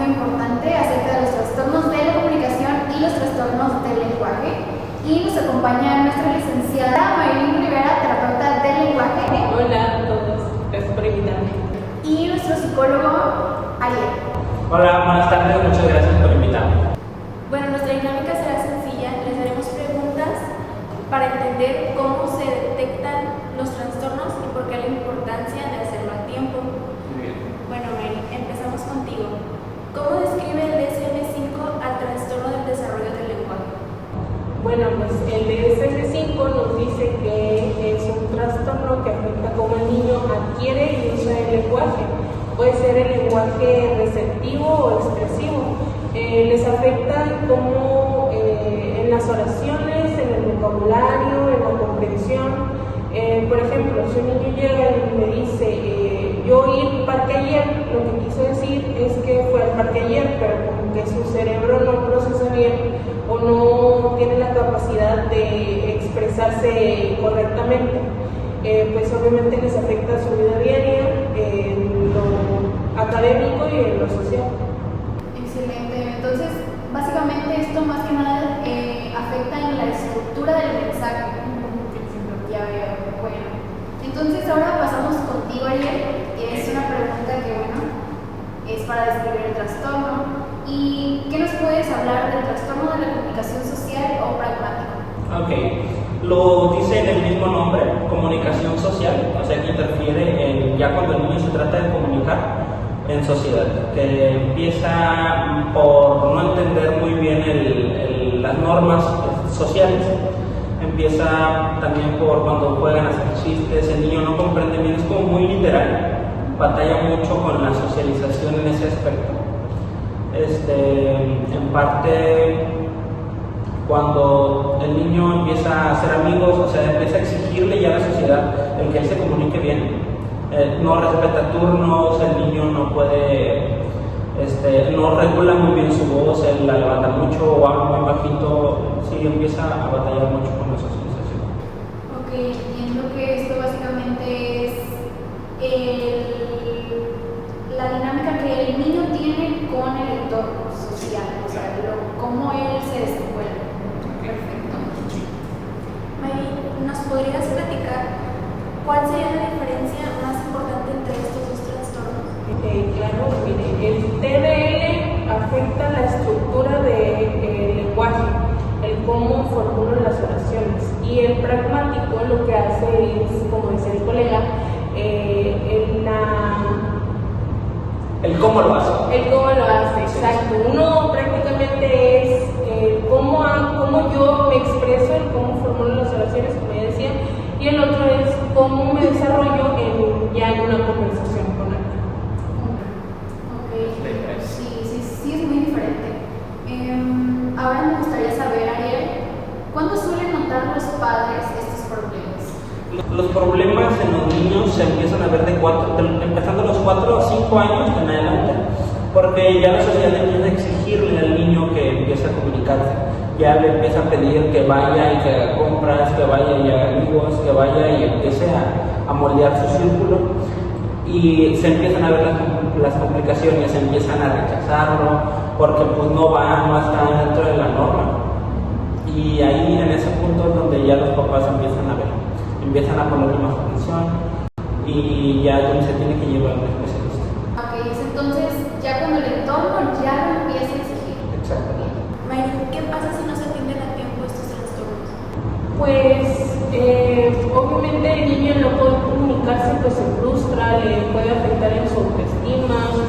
muy importante acerca de los trastornos de la comunicación y los trastornos del lenguaje. Y nos acompaña nuestra licenciada Maylin Rivera, terapeuta del lenguaje. Hola a todos, gracias por invitarme. Y nuestro psicólogo Ariel. Hola, buenas tardes, muchas gracias por invitarme. Bueno, nuestra dinámica será sencilla. Les daremos preguntas para entender cómo se detectan los trastornos y por qué la importancia de hacerlo a tiempo. Muy bien. Bueno, Mary, empezamos contigo. ¿Cómo describe el DSM-5 al trastorno del desarrollo del lenguaje? Bueno, pues el DSM-5 nos dice que es un trastorno que afecta cómo el niño adquiere y usa el lenguaje. Puede ser el lenguaje receptivo o expresivo. Les afecta como en las oraciones, en el vocabulario, en la comprensión. Por ejemplo, si un niño llega y me dice, yo oí el parque ayer, lo que quiso decir es que fue al parque ayer, pero como que su cerebro no procesa bien o no tiene la capacidad de expresarse correctamente, pues obviamente les afecta su vida diaria, en lo académico y en lo social. Excelente. Entonces, básicamente esto más que nada afecta en la estructura del mensaje. Ya veo. Bueno, entonces ahora pasamos contigo, Ariel. Es una pregunta que, bueno, es para describir el trastorno. ¿Y qué nos puedes hablar del trastorno de la comunicación social o pragmático? Ok, lo dice en el mismo nombre, comunicación social, o sea que interfiere en, ya cuando el niño se trata de comunicar en sociedad, que empieza por no entender muy bien las normas sociales, empieza también por cuando juegan a hacer chistes, el niño no comprende bien, es como muy literal, batalla mucho con la socialización en ese aspecto. En parte, cuando el niño empieza a hacer amigos, o sea, empieza a exigirle ya a la sociedad el que él se comunique bien, no respeta turnos, el niño no puede, no regula muy bien su voz, él la levanta mucho o habla muy bajito, sí, empieza a batallar mucho con la socialización. Ok, entiendo que esto básicamente es la dinámica que el niño tiene con el entorno social, o sea, cómo él se desenvuelve. Perfecto. Mary, ¿nos podrías platicar cuál sería la diferencia más importante entre estos dos trastornos? Claro, mire, el TDL afecta la estructura del lenguaje, el cómo formulan las oraciones, y el pragmático lo que hace es, como decía el colega, El cómo lo hace. el cómo lo hace, exacto. Uno prácticamente es cómo yo me expreso, el cómo formulo las oraciones, como ya decía, y el otro es cómo me desarrollo ya en una conversación con alguien. Ok, sí, es muy diferente. Ahora me gustaría saber, Ariel, ¿cuándo suelen notar los padres estos problemas? Los problemas en los niños se empiezan a ver empezando los 4 o 5 años en adelante, porque ya la sociedad empieza a exigirle al niño que empiece a comunicarse, ya le empieza a pedir que vaya y que haga compras, que vaya y haga amigos, que vaya y empiece a moldear su círculo, y se empiezan a ver las complicaciones, se empiezan a rechazarlo, porque pues no está dentro de la norma, y ahí en ese punto es donde ya los papás empiezan a ponerle más atención y ya se tiene que llevar a un especialista. Ok, entonces ya cuando el entorno ya lo empieza a exigir. Exactamente. Mary, ¿qué pasa si no se atienden a tiempo estos trastornos? Pues obviamente el niño no puede comunicarse, pues se frustra, le puede afectar en su autoestima.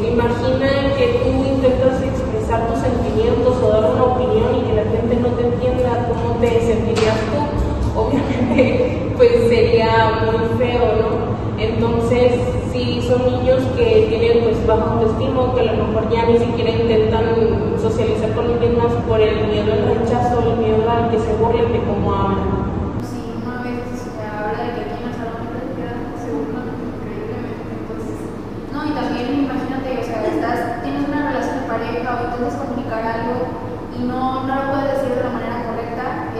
Imagina que tú intentas expresar tus sentimientos o dar una opinión y que la gente no te entienda, ¿cómo te sentirías tú? Obviamente pues sería muy feo, ¿no? Entonces si son niños que tienen pues baja autoestima, que a lo mejor ya ni siquiera intentan socializar con los demás por el miedo al rechazo, el miedo a que se burlen de cómo hablan. Sí, una vez se habla de que aquí en el salón se burlan increíblemente. Entonces, no, y también imagínate, o sea, tienes una relación de pareja o intentas comunicar algo y no lo puedes decir de la manera correcta,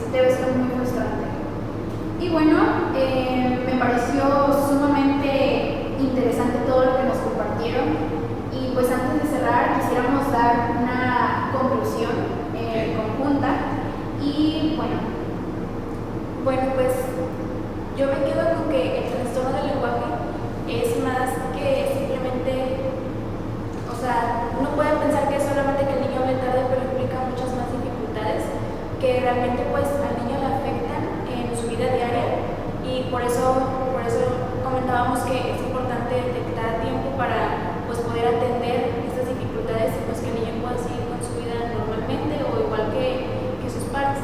debe ser muy frustrante. Y bueno, me pareció sumamente interesante todo lo que nos compartieron. Y pues antes dar una conclusión conjunta y Bueno, pues yo me quedo con que el trastorno del lenguaje es más que simplemente, o sea, uno puede pensar que es solamente que el niño hable tarde, pero implica muchas más dificultades que realmente pues al niño le afectan en su vida diaria, y por eso comentábamos que es importante detectar a tiempo para pues poder atender estas dificultades y pues que el niño pueda seguir con su vida normalmente o igual que sus pares.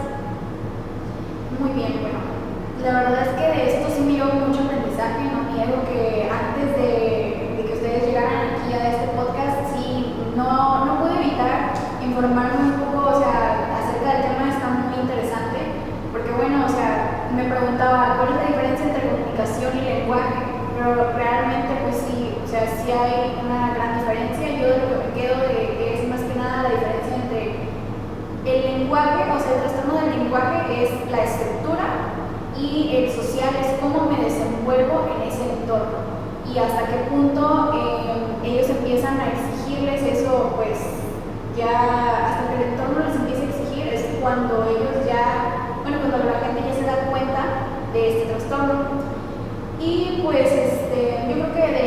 muy bien, bueno. La verdad es que de esto sí me llevo mucho aprendizaje. No niego que antes de que ustedes llegaran aquí a este podcast, sí, no pude evitar informarme un poco, o sea, acerca del tema. Está muy interesante, porque bueno, o sea, me preguntaba cuál es la diferencia entre comunicación y lenguaje, pero realmente pues sí, o sea, sí hay una gran diferencia. Yo de lo que me quedo es más que nada la diferencia entre el lenguaje, o sea, el trastorno del lenguaje es la estructura y el social es cómo me desenvuelvo en ese entorno y hasta qué punto ellos empiezan a exigirles eso, pues ya hasta que el entorno les empieza a exigir es cuando ellos ya, cuando la gente ya se da cuenta de este trastorno. Y pues yo creo que de